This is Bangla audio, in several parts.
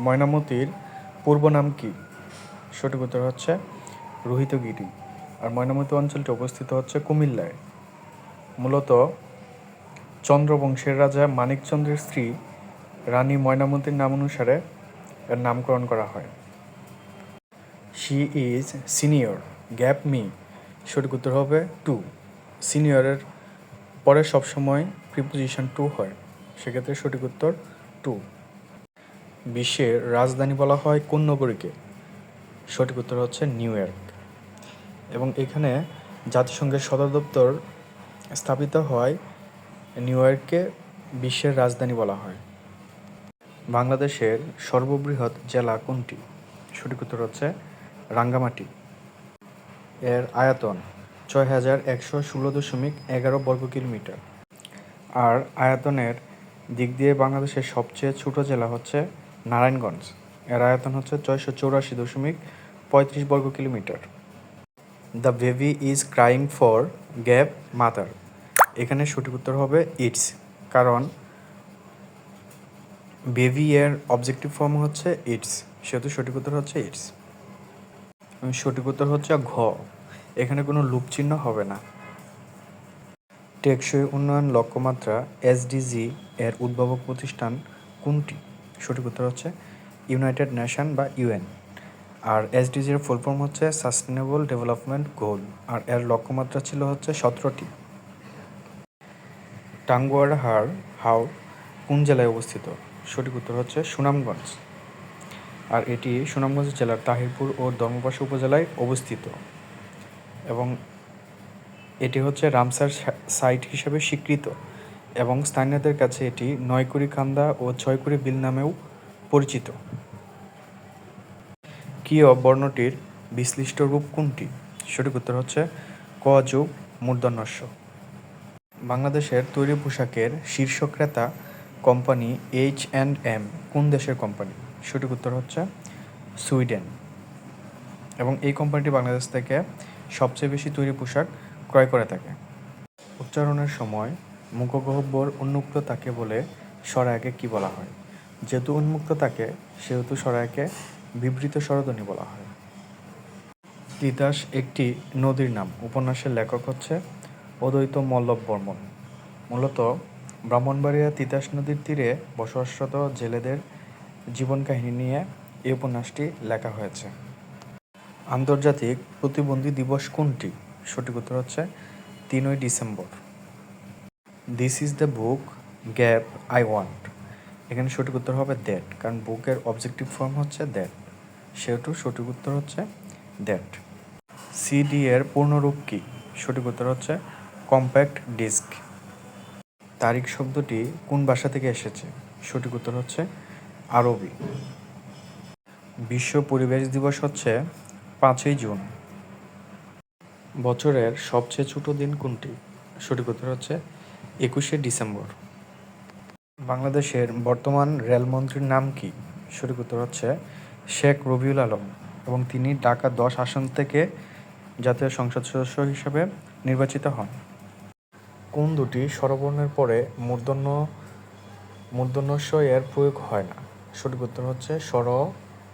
ময়নামতির পূর্ব নাম কি? সঠিক উত্তর হচ্ছে রোহিতগিরি। আর ময়নামতি অঞ্চলটি অবস্থিত হচ্ছে কুমিল্লায়। মূলত চন্দ্রবংশের রাজা মানিকচন্দ্রের স্ত্রী রানী ময়নামতির নাম অনুসারে এর নামকরণ করা হয়। She is senior, gap me. সঠিক উত্তর হবে টু। সিনিয়রের পরে সবসময় প্রিপোজিশন টু হয়, সেক্ষেত্রে সঠিক উত্তর টু। বিশ্বের রাজধানী বলা হয় কোন নগরীকে? সঠিক উত্তর হচ্ছে নিউ ইয়র্ক। এবং এখানে জাতিসংঘের সদর দপ্তর স্থাপিত হয় নিউ ইয়র্ককে বিশ্বের রাজধানী বলা হয়। বাংলাদেশের সর্ববৃহৎ জেলা কোনটি? সঠিক উত্তর হচ্ছে রাঙ্গামাটি। এর আয়তন ৬,১১৬.১১ বর্গ কিলোমিটার। আর আয়তনের দিক দিয়ে বাংলাদেশের সবচেয়ে ছোট জেলা হচ্ছে নারায়ণগঞ্জ। এর আয়তন হচ্ছে ৬৮৪.৩৫ বর্গ kilometre. The baby is crying for gap mother. এখানে সঠিক উত্তর হবে ইটস, কারণ বেবি এর অবজেক্টিভ ফর্ম হচ্ছে ইটস, সেহেতু সঠিক উত্তর হচ্ছে ইটস। সঠিক উত্তর হচ্ছে ঘ, এখানে কোনো লুপ চিহ্ন হবে না। টেকসই উন্নয়ন লক্ষ্যমাত্রা এসডিজি এর উদ্ভাবক প্রতিষ্ঠান কোনটি? সঠিক উত্তর হচ্ছে ইউনাইটেড নেশন বা ইউএন। আর এসডিজি এর ফুল ফর্ম হচ্ছে সাস্টেনেবল ডেভেলপমেন্ট গোল, আর এর লক্ষ্যমাত্রা ছিল হচ্ছে 17টি। টাঙ্গুয়ার হাও কোন জেলায় অবস্থিত? সঠিক উত্তর হচ্ছে সুনামগঞ্জ। আর এটি সুনামগঞ্জ জেলার তাহিরপুর ও ধর্মপাশা উপজেলায় অবস্থিত। এবং এটি হচ্ছে রামসার সাইট হিসেবে স্বীকৃত, এবং স্থানীয়দের কাছে এটি 9কুড়ি কান্দা ও 6কুড়ি বিল নামেও পরিচিত। কিয় বর্ণটির বিশ্লিষ্ট রূপ কোনটি? সঠিক উত্তর হচ্ছে ক যোগ মূর্ধন্য ষ। বাংলাদেশের তৈরি পোশাকের শীর্ষ ক্রেতা কোম্পানি H&M কোন দেশের কোম্পানি? সঠিক উত্তর হচ্ছে সুইডেন। এবং এই কোম্পানিটি বাংলাদেশ থেকে সবচেয়ে বেশি তৈরি পোশাক ক্রয় করে থাকে। উচ্চারণের সময় মুখগহ্বর উন্মুক্ত থাকে বলে স্বরায়কে কি বলা হয়? যেহেতু উন্মুক্ত থাকে সেহেতু স্বরায়কে বিবৃত স্বরধ্বনি বলা হয়। তিতাস একটি নদীর নাম। উপন্যাসের লেখক হচ্ছে অদ্বৈত মল্লব বর্মন। মূলত ব্রাহ্মণবাড়িয়া তিতাস নদীর তীরে বসবাসরত জেলেদের জীবন কাহিনী নিয়ে এই উপন্যাসটি লেখা হয়েছে। আন্তর্জাতিক প্রতিবন্ধী দিবস কোনটি? সঠিক উত্তর হচ্ছে 3ই December. This is the book gap I want. এখানে সঠিক উত্তর হবে দ্যাট, কারণ বুকের অবজেক্টিভ ফর্ম হচ্ছে দ্যাট, সেহেতু সঠিক উত্তর হচ্ছে দ্যাট। সিডি এর পূর্ণরূপ কি? সঠিক উত্তর হচ্ছে কম্প্যাক্ট ডিস্ক। তারিখ শব্দটি কোন ভাষা থেকে এসেছে? সঠিক উত্তর হচ্ছে আরবি। বিশ্ব পরিবেশ দিবস হচ্ছে 5ই জুন। বছরের সবচেয়ে ছোট দিন কোনটি? সঠিক উত্তর হচ্ছে 21শে ডিসেম্বর। বাংলাদেশের বর্তমান রেলমন্ত্রীর নাম কি? সঠিক উত্তর হচ্ছে শেখ রবিউল আলম, এবং তিনি ঢাকা 10 আসন থেকে জাতীয় সংসদ সদস্য হিসেবে নির্বাচিত হন। কোন দুটি স্বরবর্ণের পরে মূর্ধন্য ষ এর প্রয়োগ হয় না? সঠিক উত্তর হচ্ছে স্বর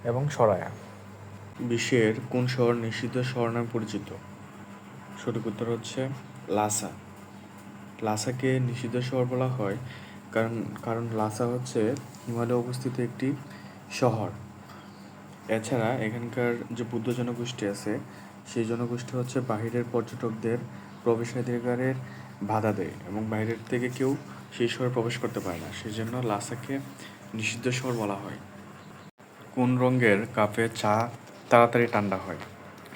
এবং স্বরায়া। বিশ্বের কোন শহর নিষিদ্ধ শহর নামে পরিচিত? সঠিক উত্তর হচ্ছে লাসা। লাসাকে নিষিদ্ধ শহর বলা হয় কারণ লাসা হচ্ছে হিমালয়ে অবস্থিত একটি শহর। এছাড়া এখানকার যে বৌদ্ধ জনগোষ্ঠী আছে সেই জনগোষ্ঠী হচ্ছে বাহিরের পর্যটকদের প্রবেশাধিকারের বাধা দেয়, এবং বাইরের থেকে কেউ সেই শহরে প্রবেশ করতে পারে না, সেই জন্য লাসাকে নিষিদ্ধ শহর বলা হয়। কোন রঙের কাপে চা তাড়াতাড়ি ঠান্ডা হয়?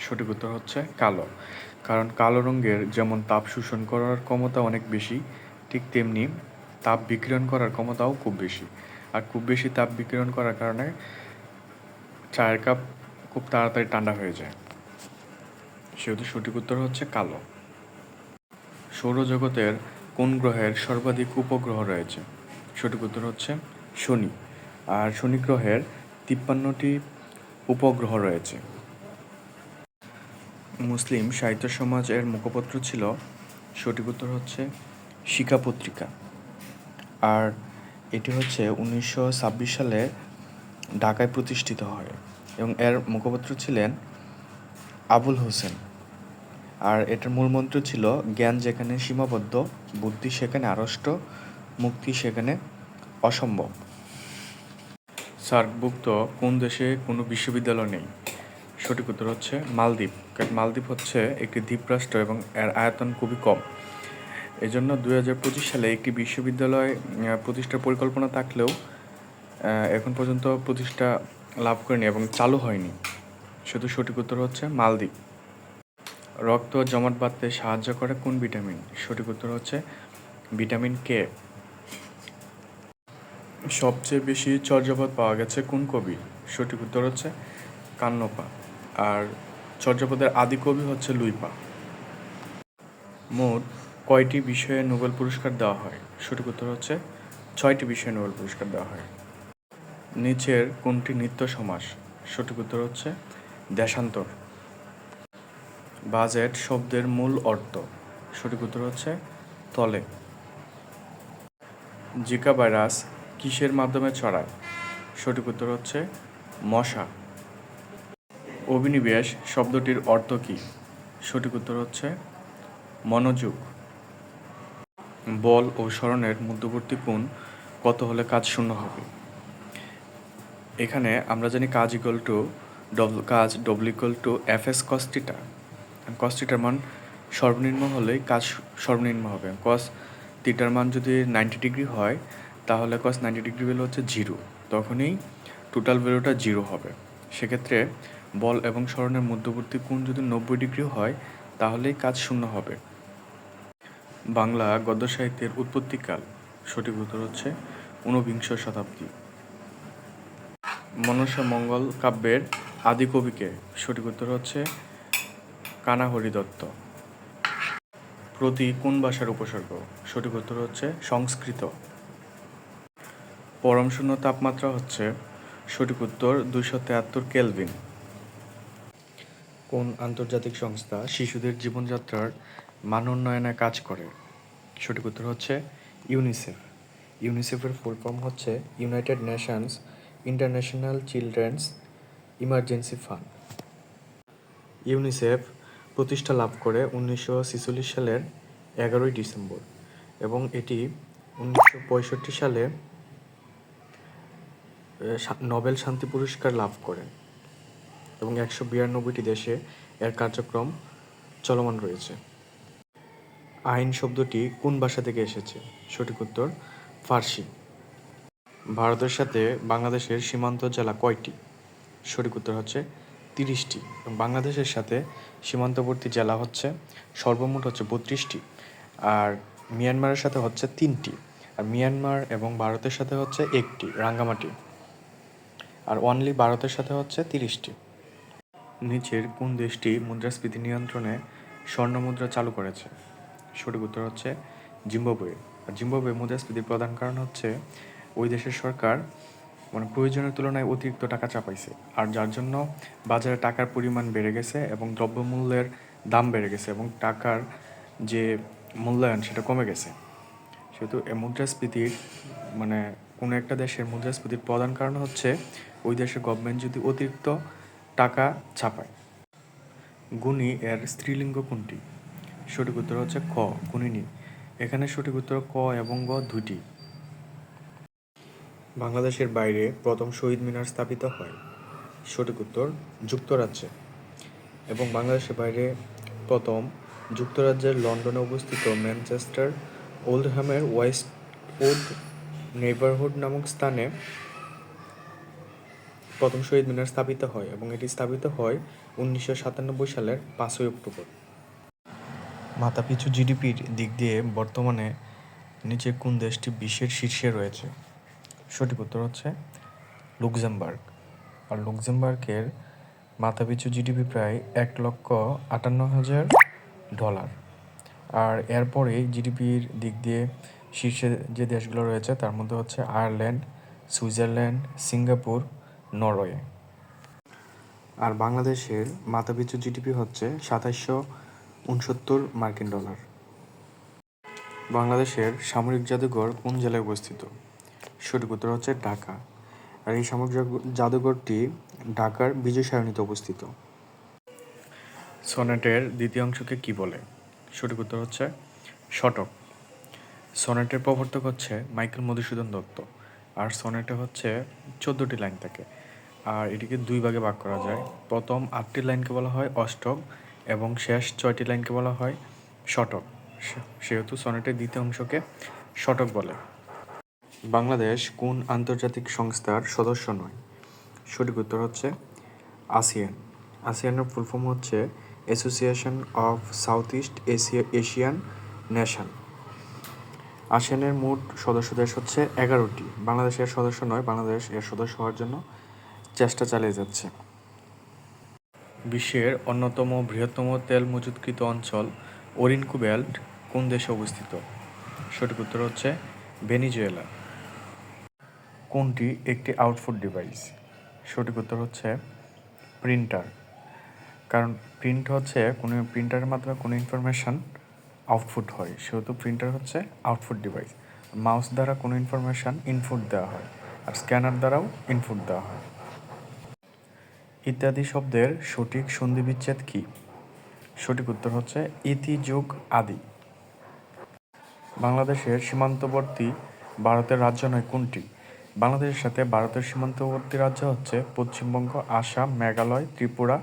সঠিক উত্তর হচ্ছে কালো, কারণ কালো রঙের যেমন তাপ শোষণ করার ক্ষমতা অনেক বেশি, ঠিক তেমনি তাপ বিকিরণ করার ক্ষমতাও খুব বেশি। আর খুব বেশি তাপ বিকিরণ করার কারণে চায়ের কাপ খুব তাড়াতাড়ি ঠান্ডা হয়ে যায়, সেহেতু সঠিক উত্তর হচ্ছে কালো। সৌরজগতের কোন গ্রহের সর্বাধিক উপগ্রহ রয়েছে? সঠিক উত্তর হচ্ছে শনি। আর শনি গ্রহের 53টি উপগ্রহ রয়েছে। মুসলিম সাহিত্য সমাজ এর মুখপত্র ছিল? সঠিক উত্তর হচ্ছে শিখা পত্রিকা। আর এটি হচ্ছে 1926 সালে ঢাকায় প্রতিষ্ঠিত হয় এবং এর মুখপাত্র ছিলেন আবুল হোসেন। আর এটার মূল মন্ত্র ছিল জ্ঞান যেখানে সীমাবদ্ধ, বুদ্ধি সেখানে আড়ষ্ট, মুক্তি সেখানে অসম্ভব। সার্কভুক্ত কোন দেশে কোনো বিশ্ববিদ্যালয় নেই? সঠিক উত্তর হচ্ছে মালদ্বীপ। কারণ মালদ্বীপ হচ্ছে একটি দ্বীপরাষ্ট্র এবং এর আয়তন খুবই কম। এজন্য 2025 সালে একটি বিশ্ববিদ্যালয় প্রতিষ্ঠার পরিকল্পনা থাকলেও এখন পর্যন্ত প্রতিষ্ঠা লাভ করেনি এবং চালু হয়নি। শুধু সঠিক উত্তর হচ্ছে মালদ্বীপ। রক্ত জমাট বাঁধতে সাহায্য করে কোন ভিটামিন? সঠিক উত্তর হচ্ছে ভিটামিন কে। সবচেয়ে বেশি চর্যাপদ পাওয়া গেছে কোন কবি? সঠিক উত্তর হচ্ছে কান্নপা। আর চর্যাপদের আদি কবি হচ্ছে লুইপা। মোট কয়টি বিষয়ে নোবেল পুরস্কার দেওয়া হয়? সঠিক উত্তর হচ্ছে 6টি বিষয়ে নোবেল পুরস্কার দেওয়া হয়। নিচের কোনটি নিত্য সমাস? সঠিক উত্তর হচ্ছে দেশান্তর। বাজেট শব্দের মূল অর্থ? সঠিক উত্তর হচ্ছে তলে। জিকা ভাইরাস কিসের মাধ্যমে ছড়ায়? সঠিক উত্তর হচ্ছে মশা। অভিনিবেশ শব্দটির অর্থ কী? সঠিক উত্তর হচ্ছে মনোযোগ। বল ও স্মরণের মধ্যবর্তী কোণ কত হলে কাজ শূন্য হবে? এখানে আমরা জানি কাজ W equal to Fs cos theta. Cos থিটার মান সর্বনিম্ন হলেই কাজ সর্বনিম্ন হবে। কস থিটার মান যদি 90 ডিগ্রি হয় তাহলে কস 90 ডিগ্রি ভ্যালু হচ্ছে 0, তখনই টোটাল ভ্যালুটা 0 হবে। সেক্ষেত্রে বল এবং স্মরণের মধ্যবর্তী কোণ যদি 90 ডিগ্রি হয় তাহলেই কাজ শূন্য হবে। বাংলা গদ্য সাহিত্যের উৎপত্তিকাল? সঠিক উত্তর হচ্ছে 19বিংশ শতাব্দী। মনসা মঙ্গল কাব্যের আদি কবিকে? সঠিক উত্তর হচ্ছে কানাহরি দত্ত। প্রতি কোন ভাষার উপসর্গ? সঠিক উত্তর হচ্ছে সংস্কৃত। পরম শূন্য তাপমাত্রা হচ্ছে? সঠিক উত্তর 273 কেলভিন। কোন আন্তর্জাতিক সংস্থা শিশুদের জীবনযাত্রার মান উন্নয়নে কাজ করে? সঠিক উত্তর হচ্ছে ইউনিসেফ। ইউনিসেফের ফুল ফর্ম হচ্ছে United Nations international children's emergency fund. UNICEF প্রতিষ্ঠা লাভ করে 1946 সালের 11ই ডিসেম্বর এবং এটি 1965 সালে নোবেল শান্তি পুরস্কার লাভ করে এবং 192টি দেশে এর কার্যক্রম চলমান রয়েছে। আইন শব্দটি কোন ভাষা থেকে এসেছে? সঠিক উত্তর ফার্সি। ভারতের সাথে বাংলাদেশের সীমান্ত জেলা কয়টি? সঠিক উত্তর হচ্ছে 30টি এবং বাংলাদেশের সাথে সীমান্তবর্তী জেলা হচ্ছে সর্বমোট হচ্ছে 32টি। আর মিয়ানমারের সাথে হচ্ছে 3টি। আর মিয়ানমার এবং ভারতের সাথে হচ্ছে 1টি, রাঙ্গামাটি। আর অনলি ভারতের সাথে হচ্ছে 30টি। নিচের কোন দেশটি মুদ্রাস্ফীতি নিয়ন্ত্রণে স্বর্ণমুদ্রা চালু করেছে? সঠিক উত্তর হচ্ছে জিম্বাবুয়ে। আর জিম্বাবুয়ে মুদ্রাস্ফীতির প্রধান কারণ হচ্ছে ওই দেশের সরকার প্রয়োজনের তুলনায় অতিরিক্ত টাকা চাপাইছে, আর যার জন্য বাজারে টাকার পরিমাণ বেড়ে গেছে এবং দ্রব্যমূল্যের দাম বেড়ে গেছে এবং টাকার যে মূল্যায়ন সেটা কমে গেছে। সেহেতু মুদ্রাস্ফীতির কোনো একটা দেশের মুদ্রাস্ফীতির প্রধান কারণ হচ্ছে ওই দেশের গভর্নমেন্ট যদি অতিরিক্ত টাকা ছাপায়। গুণী এর স্ত্রীলিঙ্গ কোনটি? সঠিক উত্তর হচ্ছে ক, গুণিনী। এখানে সঠিক উত্তর ক এবং গ দুটি। বাংলাদেশের বাইরে প্রথম শহীদ মিনার স্থাপিত হয়? সঠিক উত্তর যুক্তরাজ্যে। এবং বাংলাদেশের বাইরে প্রথম যুক্তরাজ্যের লন্ডনে অবস্থিত ম্যানচেস্টার ওল্ডহ্যামের ওয়েস্টউড নেইবারহুড নামক স্থানে প্রথম শহীদ মিনার স্থাপিত হয় এবং এটি স্থাপিত হয় 1997 সালের 5ই অক্টোবর। মাথাপিছু জিডিপির দিক দিয়ে বর্তমানে নিচের কোন দেশটি বিশ্বের শীর্ষে রয়েছে? সঠিক উত্তর হচ্ছে লুক্সেমবার্গ। আর লুক্সেমবার্গের মাথাপিছু জিডিপি প্রায় $1,58,000। আর এরপরে জিডিপির দিক দিয়ে শীর্ষে যে দেশগুলো রয়েছে তার মধ্যে হচ্ছে আয়ারল্যান্ড, সুইজারল্যান্ড, সিঙ্গাপুর, নরওয়ে। আর বাংলাদেশের মাথাপিছু জিডিপি হচ্ছে $2769। বাংলাদেশের সামরিক জাদুঘর কোন জেলায় অবস্থিত? সঠিক উত্তর হচ্ছে ঢাকা। আর এই সামরিক জাদুঘরটি ঢাকার বিজয় সরণিতে অবস্থিত। সনেটের দ্বিতীয় অংশকে কি বলে? সঠিক উত্তর হচ্ছে শতক। সনেটের প্রবর্তক হচ্ছে মাইকেল মধুসূদন দত্ত। আর সনেটে হচ্ছে 14টি লাইন থাকে, আর এটিকে দুই ভাগে ভাগ করা যায়। প্রথম 8টি লাইনকে বলা হয় অষ্টক এবং শেষ 6টি লাইনকে বলা হয় শতক। সেহেতু সনেটের দ্বিতীয় অংশকে শতক বলে। বাংলাদেশ কোন আন্তর্জাতিক সংস্থার সদস্য নয়? সঠিক উত্তর হচ্ছে আসিয়ান। আসিয়ানের ফুল ফর্ম হচ্ছে Association of South East Asian Nation. আসিয়ানের মোট সদস্য দেশ হচ্ছে 11টি। বাংলাদেশ এর সদস্য নয়, বাংলাদেশ এর সদস্য হওয়ার জন্য চেষ্টা চালিয়ে যাচ্ছে। বিশ্বের অন্যতম বৃহত্তম তেল মজুতকৃত অঞ্চল ওরিনকো বেল্ট কোন দেশে অবস্থিত? সঠিক উত্তর হচ্ছে ভেনিজুয়েলা। কোনটি একটি আউটপুট ডিভাইস? সঠিক উত্তর হচ্ছে প্রিন্টার। কারণ প্রিন্ট হচ্ছে কোনো প্রিন্টারের মাধ্যমে কোনো ইনফরমেশান আউটপুট হয়, সেহেতু প্রিন্টার হচ্ছে আউটপুট ডিভাইস। মাউস দ্বারা কোনো ইনফরমেশান ইনপুট দেওয়া হয়, আর স্ক্যানার দ্বারাও ইনপুট দেওয়া হয়। ইত্যাদি শব্দের সঠিক সন্ধিবিচ্ছেদ কী? সঠিক উত্তর হচ্ছে ইতি যোগ আদি। বাংলাদেশের সীমান্তবর্তী ভারতের রাজ্য নয় কোনটি? বাংলাদেশের সাথে ভারতের সীমান্তবর্তী রাজ্য হচ্ছে পশ্চিমবঙ্গ, আসাম, মেঘালয়, ত্রিপুরা,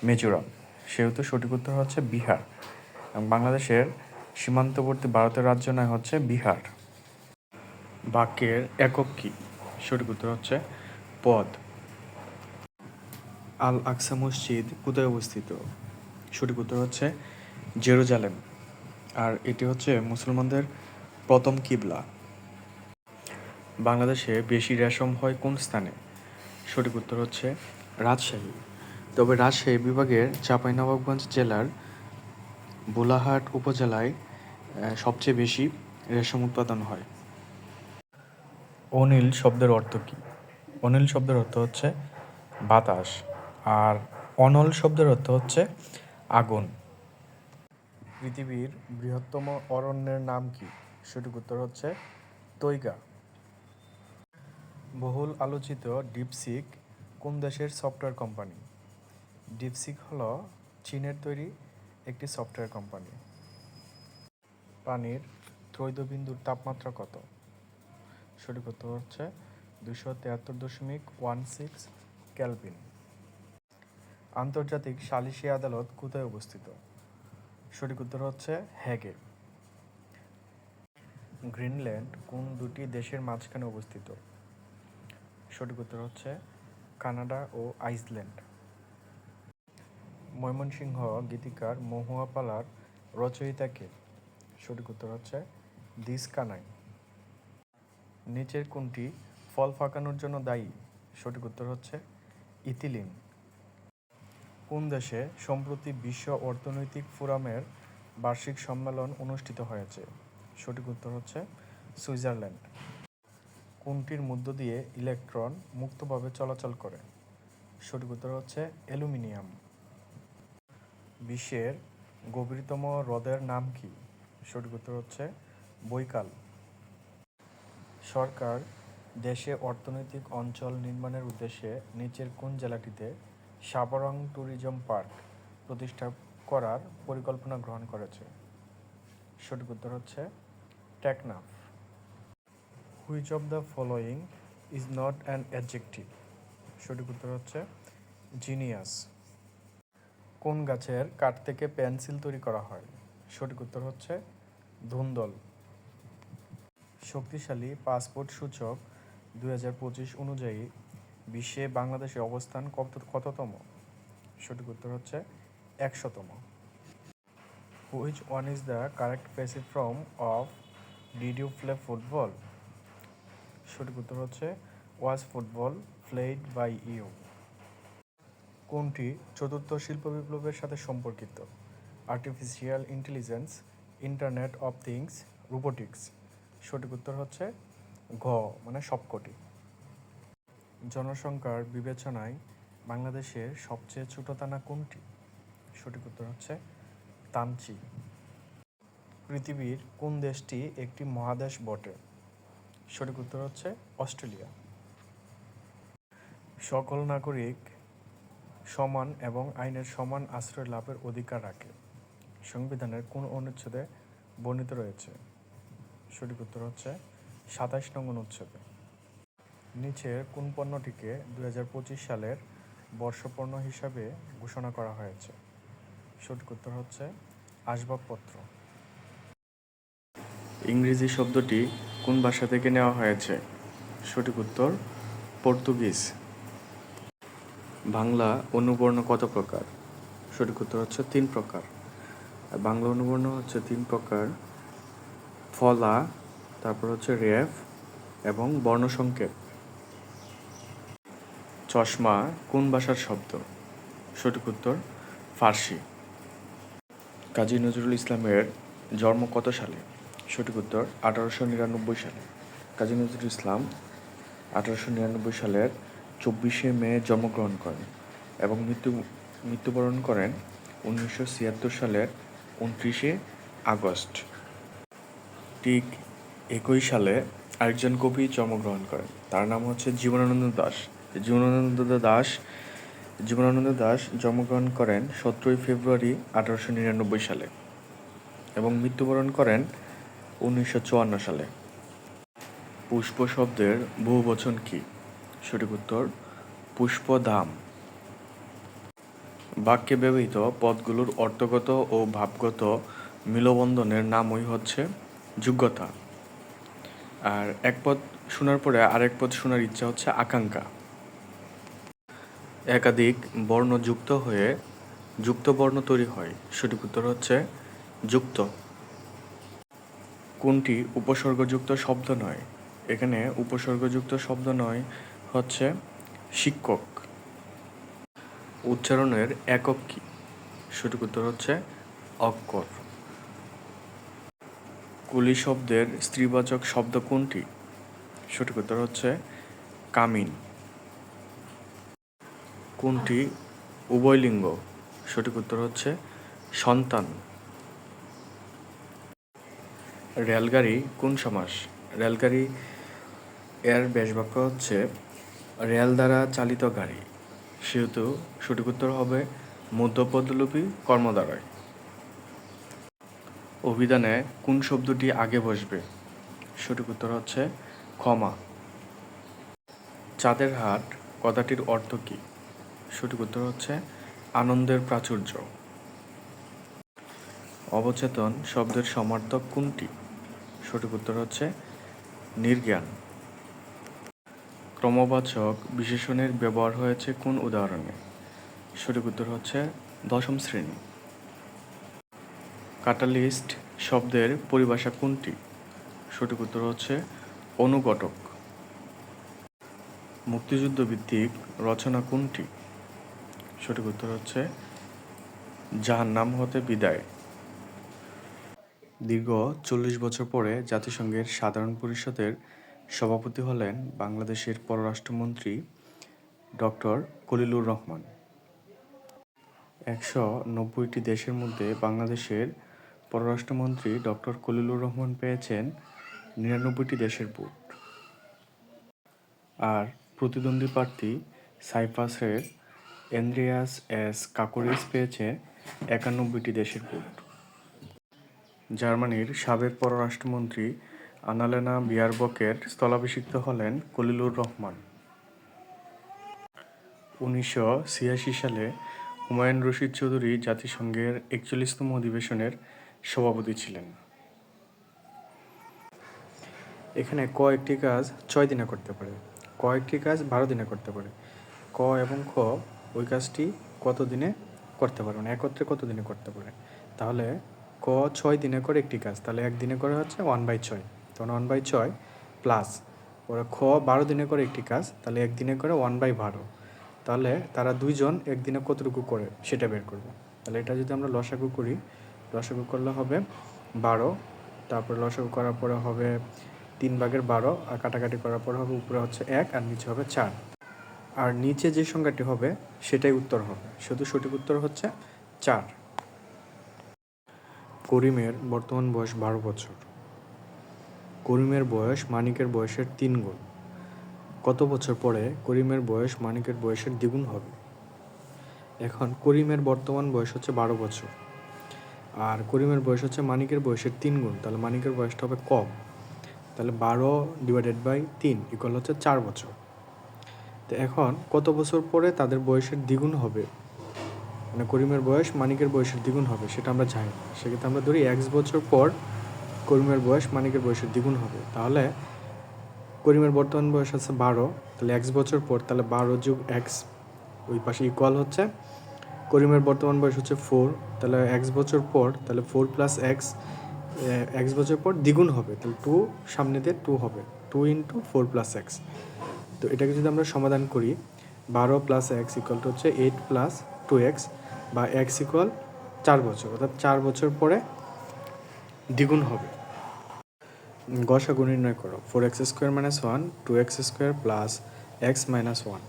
মিজোরাম। সেহেতু সঠিক উত্তর হচ্ছে বিহার। এবং বাংলাদেশের সীমান্তবর্তী ভারতের রাজ্য নয় হচ্ছে বিহার। বাক্যের একক কী? সঠিক উত্তর হচ্ছে পদ। আল আকসা মসজিদ কোথায় অবস্থিত? সঠিক উত্তর হচ্ছে জেরুজালেম। আর এটি হচ্ছে মুসলমানদের প্রথম কিবলা। বাংলাদেশে বেশি রেশম হয় কোন স্থানে? সঠিক উত্তর হচ্ছে রাজশাহী। তবে রাজশাহী বিভাগের চাঁপাইনবাবগঞ্জ জেলার ভোলাহাট উপজেলায় সবচেয়ে বেশি রেশম উৎপাদন হয়। অনিল শব্দের অর্থ কী? অনিল শব্দের অর্থ হচ্ছে বাতাস, আর অনল শব্দের অর্থ হচ্ছে আগুন। পৃথিবীর বৃহত্তম অরণ্যের নাম কি? সঠিক উত্তর হচ্ছে তৈগা। বহুল আলোচিত ডিপসিক কোন দেশের সফটওয়্যার কোম্পানি? ডিপসিক হলো চীনের তৈরি একটি সফটওয়্যার কোম্পানি। পানির ত্রৈধবিন্দুর তাপমাত্রা কত? সঠিক উত্তর হচ্ছে 273.16 কেলভিন। আন্তর্জাতিক সালিসি আদালত কোথায় অবস্থিত? সঠিক উত্তর হচ্ছে হেগে। গ্রিনল্যান্ড কোন দুটি দেশের মাঝখানে অবস্থিত? সঠিক উত্তর হচ্ছে কানাডা ও আইসল্যান্ড। ময়মনসিংহ গীতিকার মহুয়া পালার রচয়িতা কে? সঠিক উত্তর হচ্ছে দিস কানাই। নিচের কোনটি ফল পাকানোর জন্য দায়ী? সঠিক উত্তর হচ্ছে ইথিলিন। কোন দেশে সম্প্রতি বিশ্ব অর্থনৈতিক ফোরামের বার্ষিক সম্মেলন অনুষ্ঠিত হয়েছে? সঠিক উত্তর হচ্ছে সুইজারল্যান্ড। কোনটির মধ্য দিয়ে ইলেকট্রন মুক্তভাবে চলাচল করে? সঠিক উত্তর হচ্ছে অ্যালুমিনিয়াম। বিশ্বের গভীরতম হ্রদের নাম কি? সঠিক উত্তর হচ্ছে বৈকাল। সরকার দেশে অর্থনৈতিক অঞ্চল নির্মাণের উদ্দেশ্যে নিচের কোন জেলাটিতে সাবারং ট্যুরিজম পার্ক প্রতিষ্ঠা করার পরিকল্পনা গ্রহণ করেছে? সঠিক উত্তর হচ্ছে Teknaf. Which of the following is not an adjective? সঠিক উত্তর হচ্ছে জিনিয়াস। কোন গাছের কাঠ থেকে পেন্সিল তৈরি করা হয়? সঠিক উত্তর হচ্ছে ধুন্দল। শক্তিশালী পাসপোর্ট সূচক 2025 অনুযায়ী বিশ্বে বাংলাদেশের অবস্থান কততম? সঠিক উত্তর হচ্ছে 100তম। Which one is the correct passive form of did you play football? সঠিক উত্তর হচ্ছে was football played by you. কোনটি চতুর্থ শিল্প বিপ্লবের সাথে সম্পর্কিত? Artificial intelligence, internet of things, robotics. সঠিক উত্তর হচ্ছে ঘ মানে সবকটি। জনসংখ্যার বিবেচনায় বাংলাদেশের সবচেয়ে ছোট থানা কোনটি? সঠিক উত্তর হচ্ছে তামচি। পৃথিবীর কোন দেশটি একটি মহাদেশ বটে? সঠিক উত্তর হচ্ছে অস্ট্রেলিয়া। সকল নাগরিক সমান এবং আইনের সমান আশ্রয় লাভের অধিকার রাখে। সংবিধানের কোন অনুচ্ছেদে বর্ণিত রয়েছে? সঠিক উত্তর হচ্ছে ২৭ নং অনুচ্ছেদে। নিচের কোন পণ্যটিকে ২০২৫ সালের বর্ষপণ্য হিসাবে ঘোষণা করা হয়েছে? সঠিক উত্তর হচ্ছে আসবাবপত্র। ইংরেজি শব্দটি কোন ভাষা থেকে নেওয়া হয়েছে? সঠিক উত্তর পর্তুগিজ। বাংলা অনুবর্ণ কত প্রকার? সঠিক উত্তর হচ্ছে ৩ প্রকার। বাংলা অনুবর্ণ হচ্ছে ৩ প্রকার: ফলা, তারপর হচ্ছে রেফ এবং বর্ণসংকেত। চশমা কোন ভাষার শব্দ? সঠিক উত্তর ফার্সি। কাজী নজরুল ইসলামের জন্ম কত সালে? সঠিক উত্তর ১৮৯৯ সালে। কাজী নজরুল ইসলাম ১৮৯৯ সালের ২৪শে মে জন্মগ্রহণ করেন এবং মৃত্যুবরণ করেন ১৯৭৬ সালের ২৯শে আগস্ট। ঠিক একই সালে আরেকজন কবি জন্মগ্রহণ করেন, তার নাম হচ্ছে জীবনানন্দ দাশ। জীবনানন্দ দাশ জন্মগ্রহণ করেন ১৭ই ফেব্রুয়ারি ১৮৯৯ সালে এবং মৃত্যুবরণ করেন ১৯৫৪ সালে। পুষ্প শব্দের বহুবচন কি? সঠিক উত্তর পুষ্পধাম। বাক্যে ব্যবহৃত পদগুলোর অর্থগত ও ভাবগত মিলবন্ধনের নামই হচ্ছে যোগ্যতা। আর এক পদ শোনার পরে আরেক পদ শোনার ইচ্ছা হচ্ছে আকাঙ্ক্ষা। একাধিক বর্ণ যুক্ত হয়ে যুক্ত বর্ণ তৈরি হয়। সঠিক উত্তর হচ্ছে যুক্ত। কোনটি উপসর্গযুক্ত শব্দ নয়? এখানে উপসর্গযুক্ত শব্দ নয় হচ্ছে শিক্ষক। উচ্চারণের একক কি? সঠিক উত্তর হচ্ছে অক্ষর। কুলি শব্দের স্ত্রীবাচক শব্দ কোনটি? সঠিক উত্তর হচ্ছে কামিন। কোনটি উভয়লিঙ্গ? সঠিক উত্তর হচ্ছে সন্তান। রেলগাড়ি কোন সমাস? রেলগাড়ি এর ব্যাসবাক্য হচ্ছে রেল দ্বারা চালিত গাড়ি, সেহেতু সঠিক উত্তর হবে মধ্যপদলোপী কর্মদ্বারায়। অভিধানে কোন শব্দটি আগে বসবে? সঠিক উত্তর হচ্ছে ক্ষমা। চাঁদের হাট কথাটির অর্থ কী? সঠিক উত্তর হচ্ছে আনন্দের প্রাচুর্য। অবচেতন শব্দের সমার্থক কোনটি? সঠিক উত্তর হচ্ছে নির্জ্ঞান। ক্রমবাচক বিশেষণের ব্যবহার হয়েছে কোন উদাহরণে? সঠিক উত্তর হচ্ছে দশম শ্রেণী। ক্যাটালিস্ট শব্দের পরিভাষা কোনটি? সঠিক উত্তর হচ্ছে অনুঘটক। মুক্তিযুদ্ধ ভিত্তিক রচনা কোনটি? সঠিক উত্তর হচ্ছে জাহান্নাম হতে বিদায়। দীর্ঘ ৪০ বছর পরে জাতিসংঘের সাধারণ পরিষদের সভাপতি হলেন বাংলাদেশের পররাষ্ট্রমন্ত্রী ডক্টর খলিলুর রহমান। ১৯০টি দেশের মধ্যে বাংলাদেশের পররাষ্ট্রমন্ত্রী ডক্টর খলিলুর রহমান পেয়েছেন ৯৯টি দেশের ভোট। আর প্রতিদ্বন্দ্বী প্রার্থী সাইপ্রাসের অ্যান্দ্রেয়াস এস কাকোরিস পেয়েছে ৯১টি দেশের ভোট। জার্মানির সাবেক পররাষ্ট্রমন্ত্রী আনালেনা বিয়ারবকের স্থলাভিষিক্ত হলেন খলিলুর রহমান। ১৯৮৬ সালে হুমায়ুন রশিদ চৌধুরী জাতিসংঘের ৪১তম অধিবেশনের সভাপতি ছিলেন। এখানে ক একটি কাজ ৬ দিনে করতে পারে, ক একটি কাজ ১২ দিনে করতে পারে, ক এবং খ ওই কাজটি কত দিনে করতে পারে, মানে একত্রে কত দিনে করতে পারে। তাহলে ক ৬ দিনে করে একটি কাজ, তাহলে একদিনে করে হচ্ছে 1/6, তখন 1/6 প্লাস ওরা খ ১২ দিনে করে একটি কাজ, তাহলে একদিনে করে 1/12, তাহলে তারা দুইজন একদিনে কতটুকু করে সেটা বের করবে। তাহলে এটা যদি আমরা লসাগু করি, লসাগু করলে হবে ১২, তারপরে লসাগু করার পরে হবে 3/12, আর কাটাকাটি করার পর হবে উপরে হচ্ছে 1 আর নিচে হবে 4, আর নিচে যে সংখ্যাটি হবে সেটাই উত্তর হবে, শুধু সঠিক উত্তর হচ্ছে 4। করিমের বর্তমান বয়স 12 বছর। করিমের বয়স মানিকের বয়সের 3 গুণ। কত বছর পরে করিমের বয়স মানিকের বয়সের দ্বিগুণ হবে? এখন করিমের বর্তমান বয়স হচ্ছে 12 বছর, আর করিমের বয়স হচ্ছে মানিকের বয়সের 3 গুণ, তাহলে মানিকের বয়সটা হবে কম। তাহলে 12/3 ইকুয়াল হচ্ছে 4 বছর। তো এখন কত বছর পরে তাদের বয়সের দ্বিগুণ হবে, মানে করিমের বয়স মানিকের বয়সের দ্বিগুণ হবে সেটা আমরা জানি না। সেক্ষেত্রে আমরা ধরি x বছর পর করিমের বয়স মানিকের বয়সের দ্বিগুণ হবে। তাহলে করিমের বর্তমান বয়স আছে 12, তাহলে x বছর পর, তাহলে 12 যোগ x ওই পাশে ইকুয়াল হচ্ছে করিমের বর্তমান বয়স হচ্ছে 4, তাহলে x বছর পর, তাহলে 4 প্লাস x বছর পর দ্বিগুণ হবে, তাহলে 2 সামনে দিয়ে 2 হবে, 2 ইন্টু 4 প্লাস x। তো এটাকে যদি আমরা সমাধান করি, 12 প্লাস x ইকুয়াল টু হচ্ছে 8 প্লাস 2x, বা x ইকুয়াল 4 বছর, অর্থাৎ 4 বছর পরে দ্বিগুণ হবে। গসাগু নির্ণয় করো। 4x² - 1 2x² plus x minus 1।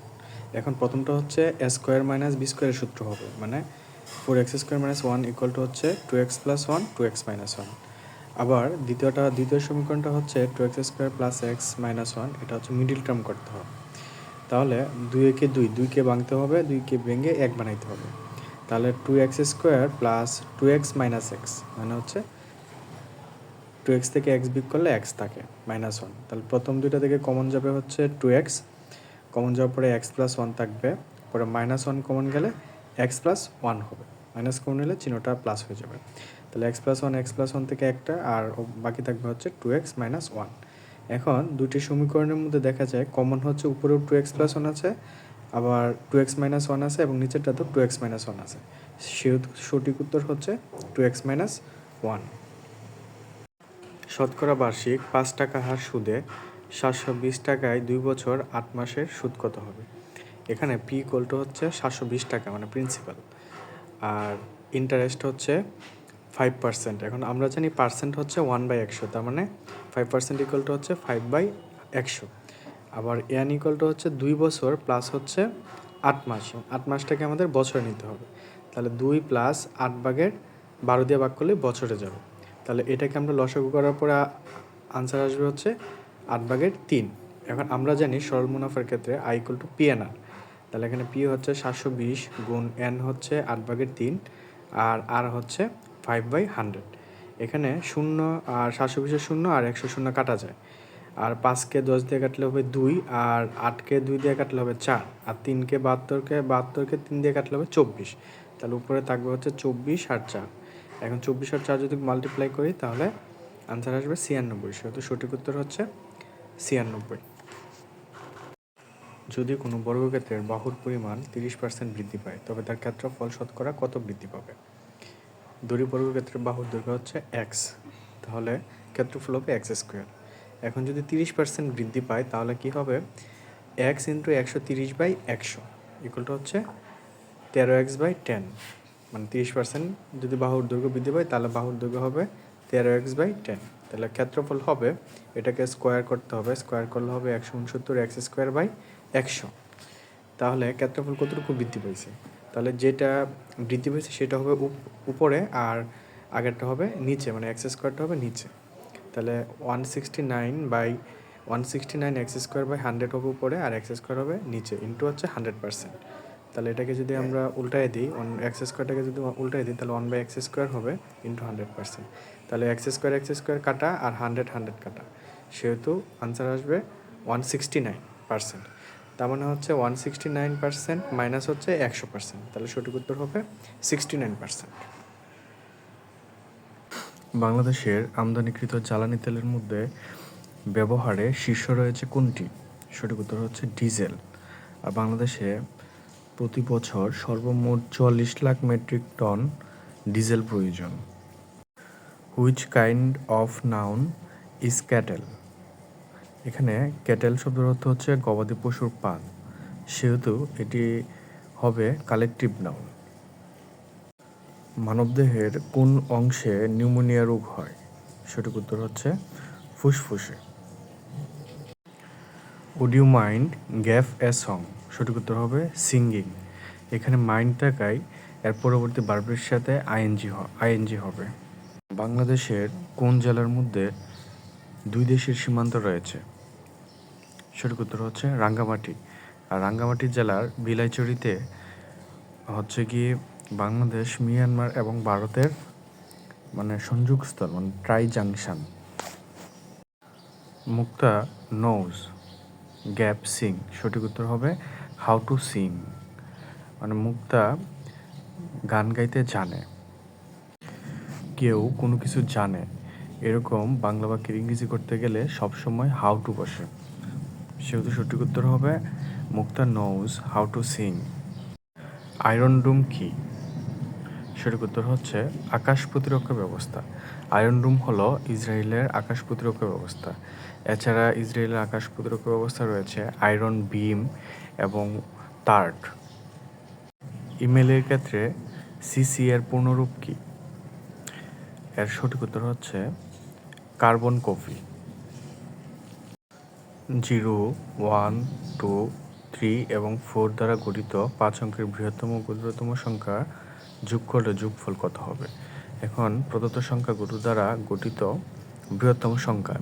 এখন প্রথমটা হচ্ছে a স্কোয়ার মাইনাস b স্কোয়ারের সূত্র হবে, মানে 4x² - 1 ইকুয়াল টু হচ্ছে 2x প্লাস 1 2x মাইনাস 1। আবার দ্বিতীয় সমীকরণটা হচ্ছে 2x² প্লাস x মাইনাস 1, এটা হচ্ছে মিডিল টার্ম করতে হবে। তাহলে 2কে ভাঙতে হবে, 2কে ভেঙে 1 বানাইতে হবে। তাহলে 2x² plus 2x minus x, মানে হচ্ছে 2x থেকে x বিয়োগ করলে x থাকে মাইনাস 1। তাহলে প্রথম দুইটা থেকে কমন যাবে হচ্ছে 2x, কমন যাওয়ার পরে x প্লাস 1 থাকবে, পরে মাইনাস 1 কমন গেলে x প্লাস 1 হবে, মাইনাস কমন নিলে চিহ্নটা প্লাস হয়ে যাবে। তাহলে x প্লাস 1 থেকে একটা, আর বাকি থাকবে হচ্ছে 2x মাইনাস 1। এখন দুটি সমীকরণের মধ্যে দেখা যায় কমন হচ্ছে উপরেও 2x প্লাস 1 আছে, আবার 2x মাইনাস 1 আছে, এবং নিচেরটা তো 2x মাইনাস 1 আছে। সেহেতু সঠিক উত্তর হচ্ছে 2x মাইনাস 1। শতকরা বার্ষিক 5 টাকা হার সুদে 720 টাকায় 2 বছর 8 মাসের সুদ কত হবে? এখানে পি ইকুয়াল টু হচ্ছে 720 টাকা, মানে প্রিন্সিপাল, আর ইন্টারেস্ট হচ্ছে 5%। এখন আমরা জানি পার্সেন্ট হচ্ছে 1/100, তার মানে 5% ইকুয়াল টু হচ্ছে 5/100। আবার এন ইকুয়াল টু হচ্ছে 2 বছর প্লাস হচ্ছে 8 মাস, 8 মাসটাকে আমাদের বছরে নিতে হবে। তাহলে 2 প্লাস 8/12 দিয়ে ভাগ করলে বছরে যাবে। তাহলে এটাকে আমরা লসাগু করার পরে আনসার আসবে হচ্ছে 8/3। এখন আমরা জানি সরল মুনাফার ক্ষেত্রে আই ইকুয়াল টু PNR। তাহলে এখানে পি হচ্ছে 720 গুণ এন হচ্ছে 8/3, আর হচ্ছে 5/100। এখানে 0 আর 720 শূন্য আর 100 শূন্য কাটা যায়, আর 5কে 10 দিয়ে কাটলে হবে 2, আর 8কে 2 দিয়ে কাটলে হবে 4, আর 3কে 72কে 3 দিয়ে কাটলে হবে 24। তাহলে উপরে থাকবে হচ্ছে 24 আর 4। এখন 24 আর 4 যদি মাল্টিপ্লাই করি তাহলে আনসার আসবে 96। সেহেতু সঠিক উত্তর হচ্ছে 96। যদি কোনো বর্গক্ষেত্রের বাহুর পরিমাণ 30% বৃদ্ধি পায় তবে তার ক্ষেত্রফল শতকরা কত বৃদ্ধি পাবে? দড়ি বর্গক্ষেত্রের বাহুর দৈর্ঘ্য হচ্ছে x, তাহলে ক্ষেত্রফল হবে x²। এখন যদি 30% বৃদ্ধি পায় তাহলে কি হবে? x ইন্টু 130/100 ইকুয়াল টু হচ্ছে 13x/10, মানে 30% যদি বাহুর দৈর্ঘ্য বৃদ্ধি পায় তাহলে বাহুর দৈর্ঘ্য হবে 13x/10। তাহলে ক্ষেত্রফল হবে, এটাকে স্কোয়ার করতে হবে, স্কোয়ার করলে হবে 169x²/100। তাহলে ক্ষেত্রফল কতটুকু বৃদ্ধি পেয়েছে? তাহলে যেটা বৃদ্ধি পেয়েছে সেটা হবে উপরে, আর আগেরটা হবে নিচে, মানে x² হবে নিচে। তাহলে 169x²/100 হবে উপরে, আর x² হবে নিচে, ইন্টু হচ্ছে 100%। তাহলে এটাকে যদি আমরা উল্টায় দিই, x²টাকে যদি উল্টায় দিই তাহলে 1/x² হবে ইন্টু 100%। তাহলে x² কাটা আর 100 কাটা, সেহেতু আনসার আসবে 169%। তার মানে হচ্ছে 169% মাইনাস হচ্ছে 100%, তাহলে সঠিক উত্তর হবে 69%। বাংলাদেশের আমদানিকৃত জ্বালানি তেলের মধ্যে ব্যবহারে শীর্ষ রয়েছে কোনটি? সঠিক উত্তর হচ্ছে ডিজেল। আর বাংলাদেশে প্রতি বছর সর্বমোট 44 লাখ মেট্রিক টন ডিজেল প্রয়োজন। Which kind of noun is cattle? এখানে ক্যাটেল শব্দের অর্থ হচ্ছে গবাদি পশুর পাল, সেহেতু এটি হবে কালেকটিভ নাউন। মানবদেহের কোন অংশে নিউমোনিয়া রোগ হয়? সঠিক উত্তর হচ্ছে ফুসফুসে। Would you mind gave a song? সঠিক উত্তর হবে সিঙ্গিং। এখানে মাইন্ড থাকায় এর পরবর্তী ভার্বের সাথে আইএনজি হবে। বাংলাদেশের কোন জেলার মধ্যে দুই দেশের সীমান্ত রয়েছে? সঠিক উত্তর হচ্ছে রাঙ্গামাটি। আর রাঙ্গামাটি জেলার বিলাইচড়িতে হচ্ছে গিয়ে বাংলাদেশ, মিয়ানমার এবং ভারতের সংযোগস্থল, ট্রাই জাংশন। মুক্তা নোজ গ্যাপ সিং, সঠিক উত্তর হবে হাউ টু সিং, মুক্তা গান গাইতে জানে। কেউ কোনো কিছু জানে, এরকম বাংলা বাক্যের ইংরেজি করতে গেলে সবসময় হাউ টু বসে, সেহেতু সঠিক উত্তর হবে Mukta knows how to sing. Iron dome কি? সঠিক উত্তর হচ্ছে আকাশ প্রতিরক্ষা ব্যবস্থা। আয়রন ডোম হলো ইসরায়েলের আকাশ প্রতিরক্ষা ব্যবস্থা। এছাড়া ইসরায়েলের আকাশ প্রতিরক্ষা ব্যবস্থা রয়েছে আয়রন বিম এবং তার্ট। ইমেলের ক্ষেত্রে সিসি এর পূর্ণরূপ কি? এর সঠিক উত্তর হচ্ছে কার্বন কপি। 0, 1, 2, 3 এবং 4 দ্বারা গঠিত 5 অঙ্কের বৃহত্তম ও ক্ষুদ্রতম সংখ্যা যোগ করলে যোগফল কত হবে? এখন প্রদত্ত সংখ্যাগুলো দ্বারা গঠিত বৃহত্তম সংখ্যার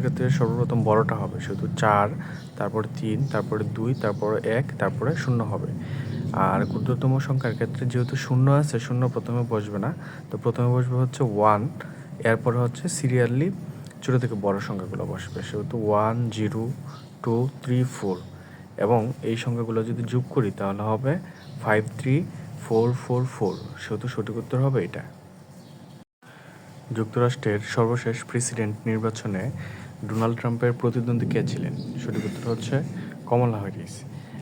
ক্ষেত্রে সর্বপ্রথম বড়টা হবে, সেহেতু 4, তারপরে 3, তারপরে 2, তারপরে 1, তারপরে 0 হবে। আর ক্ষুদ্রতম সংখ্যার ক্ষেত্রে যেহেতু 0 আছে, 0 প্রথমে বসবে না, তো প্রথমে বসবে হচ্ছে 1, এরপরে হচ্ছে সিরিয়ালি ছোট থেকে বড় সংখ্যাগুলো বসবে, সেহেতু 1, 0, 2, 3, 4 এবং এই সংখ্যাগুলো যদি যোগ করি তাহলে হবে 5, 3, 4, 4, 4, সেহেতু সঠিক উত্তর হবে এটা। যুক্তরাষ্ট্রের সর্বশেষ প্রেসিডেন্ট নির্বাচনে ডোনাল্ড ট্রাম্পের প্রতিদ্বন্দ্বী কে ছিলেন? সঠিক উত্তর হচ্ছে কমলা হ্যারিস।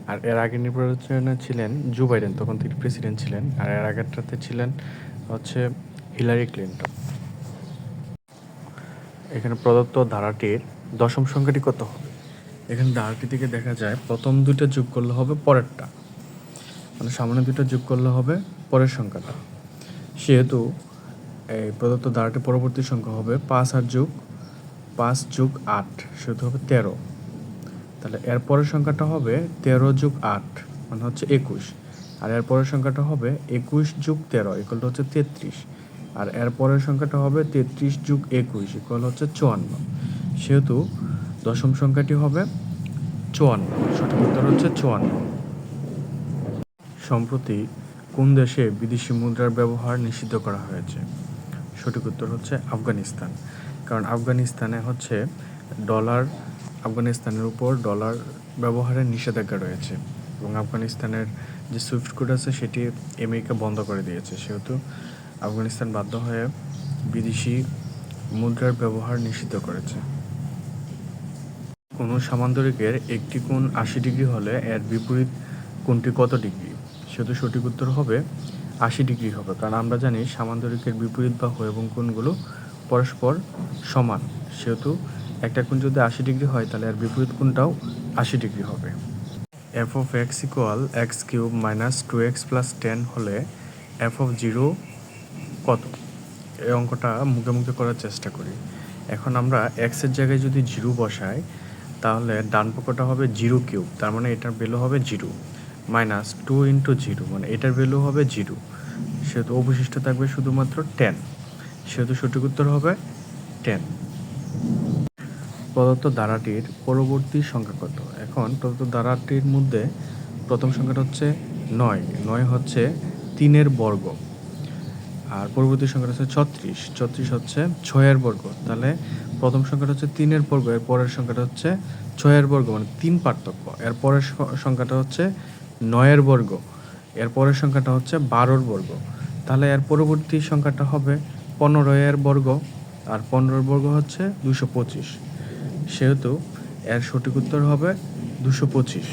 আর এর আগের নির্বাচনে ছিলেন জো বাইডেন, তখন তিনি প্রেসিডেন্ট ছিলেন। আর এর আগেরটাতে ছিলেন হচ্ছে হিলারি ক্লিন্টন। এখানে প্রদত্ত ধারাটির দশম সংখ্যাটি কত হবে? এখানে ধারাটি থেকে দেখা যায় প্রথম দুইটা যোগ করলে হবে পরেরটা, সামনে দুইটা যোগ করলে হবে পরের সংখ্যাটা, সেহেতু এই প্রদত্ত ধারাটির পরবর্তী সংখ্যা হবে 5 যোগ 8, সেহেতু হবে 13। তাহলে এর পরের সংখ্যাটা হবে 13 যোগ 8 হচ্ছে 21। আর এর পরের সংখ্যাটা হবে 21 যোগ 13 ইকুয়ালটা হচ্ছে 33। আর এর পরের সংখ্যাটা হবে 33 যোগ 21 ইকুয়াল হচ্ছে 54। সেহেতু দশম সংখ্যাটি হবে 54, সঠিক উত্তর হচ্ছে 54। সম্প্রতি কোন দেশে বিদেশি মুদ্রার ব্যবহার নিষিদ্ধ করা হয়েছে? সঠিক উত্তর হচ্ছে আফগানিস্তান। কারণ আফগানিস্তানে হচ্ছে আফগানিস্তানের উপর ডলার ব্যবহারের নিষেধাজ্ঞা রয়েছে এবং আফগানিস্তানের যে সুইফট কোড আছে সেটি আমেরিকা বন্ধ করে দিয়েছে, সেহেতু আফগানিস্তান বাধ্য হয়ে বিদেশি মুদ্রার ব্যবহার নিষিদ্ধ করেছে। কোনো সামান্তরিকের একটি কোণ 80 ডিগ্রি হলে এর বিপরীত কোণটি কত ডিগ্রি? সেহেতু সঠিক উত্তর হবে 80 ডিগ্রি হবে, কারণ আমরা জানি সামান্তরিকের বিপরীত বাহু এবং কোণগুলো পরস্পর সমান, সেহেতু একটা কোণ যদি 80 ডিগ্রি হয় তাহলে এর বিপরীত কোণটাও 80 ডিগ্রি হবে। f of x equal x cube minus 2x plus 10 হলে f of 0 কত? এই অঙ্কটা মুখে মুখে করার চেষ্টা করি। এখন আমরা এক্সের জায়গায় যদি 0 বসাই তাহলে ডান পক্ষটা হবে 0 কিউব, তার মানে এটার ভ্যালু হবে 0, মাইনাস 2 ইন্টু 0 এটার ভ্যালু হবে 0, সেহেতু অবশিষ্ট থাকবে শুধুমাত্র 10, সেহেতু সঠিক উত্তর হবে 10। প্রদত্ত ধারাটির পরবর্তী সংখ্যা কত? এখন প্রদত্ত ধারাটির মধ্যে প্রথম সংখ্যাটা হচ্ছে 9 হচ্ছে 3-এর বর্গ, আর পরবর্তী সংখ্যাটা হচ্ছে 36 হচ্ছে 6-এর বর্গ। তাহলে প্রথম সংখ্যাটা হচ্ছে 3-এর বর্গ, এর পরের সংখ্যাটা হচ্ছে 6-এর বর্গ, 3 পার্থক্য। এর পরের সংখ্যাটা হচ্ছে 9-এর বর্গ, এর পরের সংখ্যাটা হচ্ছে 12-এর বর্গ। তাহলে এর পরবর্তী সংখ্যাটা হবে 15-এর বর্গ, আর 15-এর বর্গ হচ্ছে 225, সেহেতু এর সঠিক উত্তর হবে 225।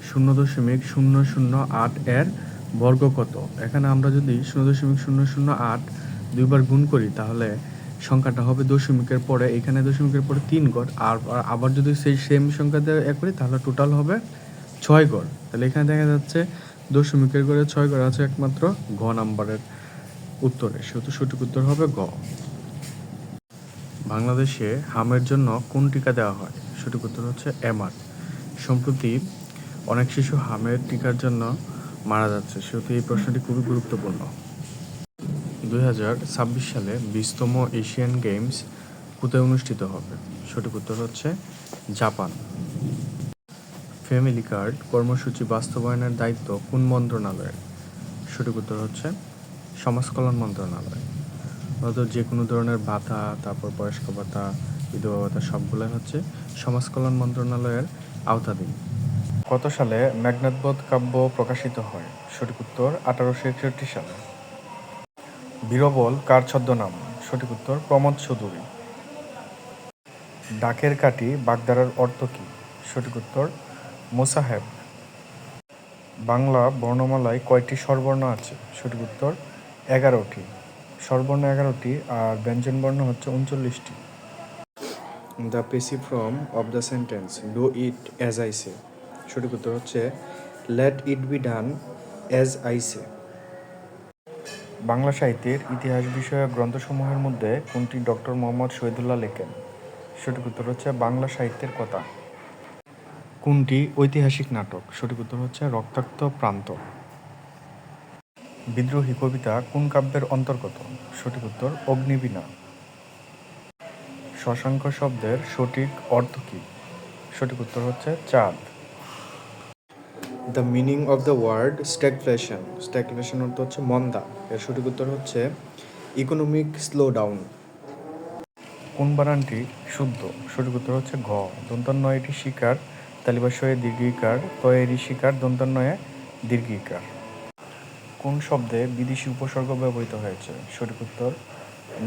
0.008 এর বর্গ কত? এখানে আমরা যদি 0.008 দুইবার গুণ করি তাহলে সংখ্যাটা হবে দশমিকের পরে, এখানে দশমিকের পরে 3 ঘর, আর আবার যদি সেই সেম সংখ্যা দিয়ে করি তাহলে টোটাল হবে 6 ঘর। তাহলে এখানে দেখা যাচ্ছে দশমিকের ঘরে 6 ঘর আছে একমাত্র ঘ নাম্বারের উত্তরে, সেহেতু সঠিক উত্তর হবে গ। বাংলাদেশে হামের জন্য কোন টিকা দেওয়া হয়? সঠিক উত্তর হচ্ছে এমআর। সম্প্রতি অনেক শিশু হামের টিকার জন্য মারা যাচ্ছে, সেহেতু এই প্রশ্নটি খুবই গুরুত্বপূর্ণ। 2026 সালে 20তম এশিয়ান গেমস কোথায় অনুষ্ঠিত হবে? সঠিক উত্তর হচ্ছে জাপান। ফ্যামিলি কার্ড কর্মসূচি বাস্তবায়নের দায়িত্ব কোন মন্ত্রণালয়ের? সঠিক উত্তর হচ্ছে সমাজ কল্যাণ মন্ত্রণালয়। অর্থাৎ যে কোনো ধরনের ভাতা, তারপর বয়স্ক ভাতা, বিধবা ভাতা সবগুলোই হচ্ছে সমাজ কল্যাণ মন্ত্রণালয়ের আওতাধীন। কত সালে মেঘনাদবধ কাব্য প্রকাশিত হয়? সঠিক উত্তর 1861 সালে। বীরবল কার ছদ্মনাম? সঠিক উত্তর প্রমোদ চৌধুরী। ডাকের কাঠি বাগধারার অর্থ কী? সঠিক উত্তর মোসাহেব। বাংলা বর্ণমালায় কয়টি স্বরবর্ণ আছে? সঠিক উত্তর 11টি। স্বরবর্ণ 11টি আর ব্যঞ্জনবর্ণ হচ্ছে 39টি। The passive form of the sentence do it as I say. সঠিক উত্তর হচ্ছে let it be done as I say. Bangla সাহিত্যের ইতিহাস বিষয়ক গ্রন্থসমূহের মধ্যে কোনটি ডক্টর মোহাম্মদ শহীদুল্লাহ লেখেন? সঠিক উত্তর হচ্ছে বাংলা সাহিত্যের কথা। কোনটি ঐতিহাসিক নাটক? সঠিক উত্তর হচ্ছে রক্তাক্ত প্রান্ত। বিদ্রোহী কবিতা কোন কাব্যের অন্তর্গত? সঠিক উত্তর অগ্নিবীণা। শশাঙ্ক শব্দের সঠিক অর্থ কী? সঠিক উত্তর হচ্ছে চাঁদ। The meaning of the word stagflation. Stagflation অর্থ হচ্ছে মন্দা। এর সঠিক উত্তর হচ্ছে ইকোনমিক স্লো ডাউন। কোন বানানটি শুদ্ধ? সঠিক উত্তর হচ্ছে ঘ। দন্তান্বয়টি শিকার, তালিবাশয়ে দীর্ঘিকার, তয়েরই শিকার, দন্তান্বয়ে দীর্ঘিকার। কোন শব্দে বিদেশি উপসর্গ ব্যবহৃত হয়েছে? সঠিক উত্তর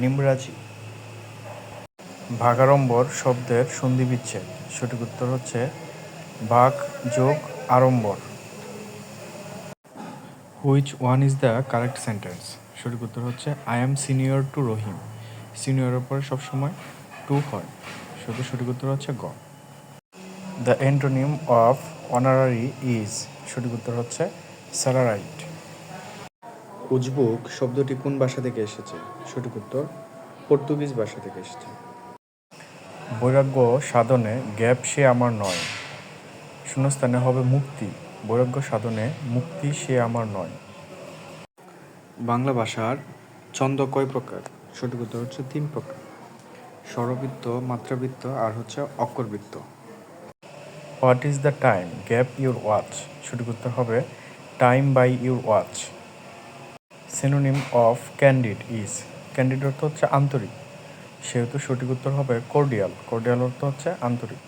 নিমরাজি। ভাগাড়ম্বর শব্দের সন্ধিবিচ্ছেদ। সঠিক উত্তর হচ্ছে ভাগ যোগ আড়ম্বর। Which one is the correct sentence? সঠিক উত্তর হচ্ছে I am senior to Rahim. সিনিয়রের পরে সবসময় টু হয়। সঠিক উত্তর হচ্ছে গ। The antonym of honorary is. সঠিক উত্তর হচ্ছে স্যালারাইট। উজবুক শব্দটি কোন ভাষা থেকে এসেছে? সঠিক উত্তর পর্তুগিজ ভাষা থেকে এসেছে। বৈরাগ্য সাধনে জ্ঞাপ সে আমার নয়। শূন্যস্থানে হবে মুক্তি। বৈরাগ্য সাধনে মুক্তি সে আমার নয়। বাংলা ভাষার ছন্দ কয় প্রকার? সঠিক উত্তর হচ্ছে 3 প্রকার। স্বরবৃত্ত, মাত্রাবৃত্ত আর হচ্ছে অক্ষরবৃত্ত। What is the time gap your watch? সঠিক উত্তর হবে time by your watch. Synonym of candid is. Candid অর্থ হচ্ছে আন্তরিক, সেহেতু সঠিক উত্তর হবে কর্ডিয়াল। কর্ডিয়াল অর্থ হচ্ছে আন্তরিক।